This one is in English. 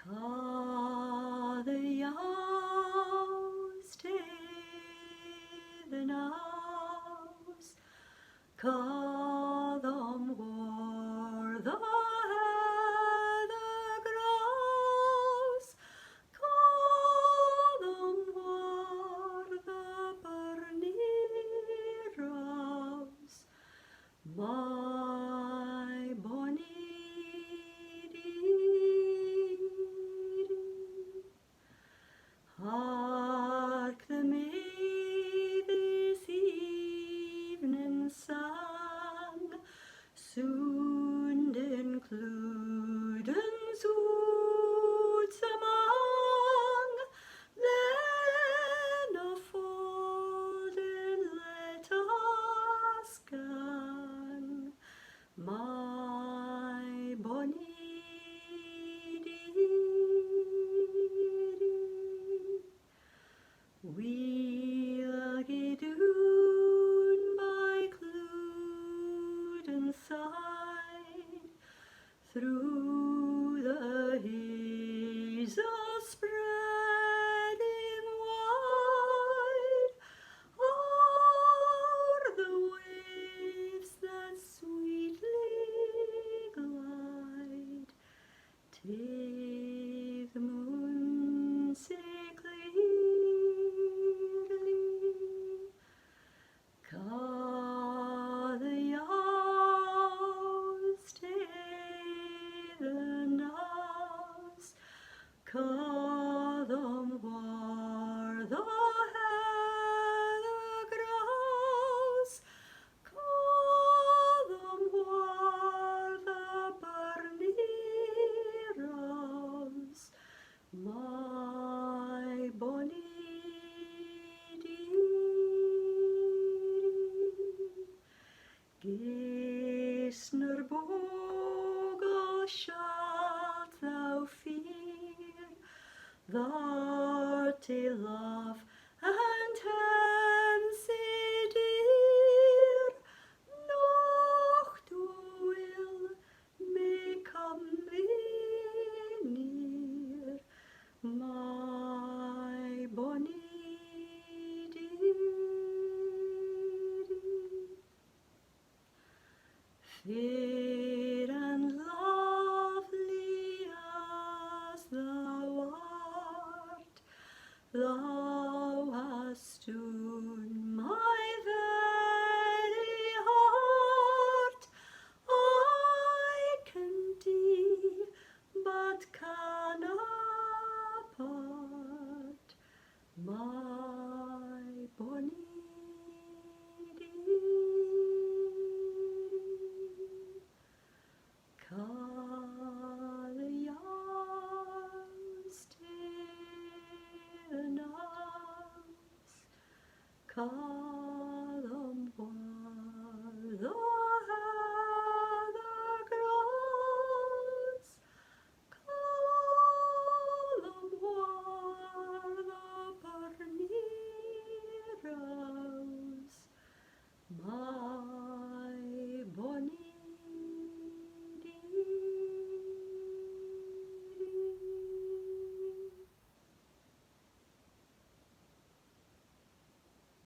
Kadejaus tevenaus, kadam war the heather grows, kadam war the burnie rose, my bonnie hark the maid this evening sang, Sunden Cluden's woods among, then a folding let us gang, my bonnie we'll gae doon by Cluden side, through the hazel spreading wide, o'er the waves that sweetly glide, take the moon sae clearly, Kadejaus tevenaus, kadam war the heather grows, kadam war the burnie rose, my bonnie Geisner boga shalt thou fear, thou'rt a love and sae dear, nocht will may come thee near, my bonnie fair and lovely as thou art, thou hast stood my very heart. I can thee but canna part.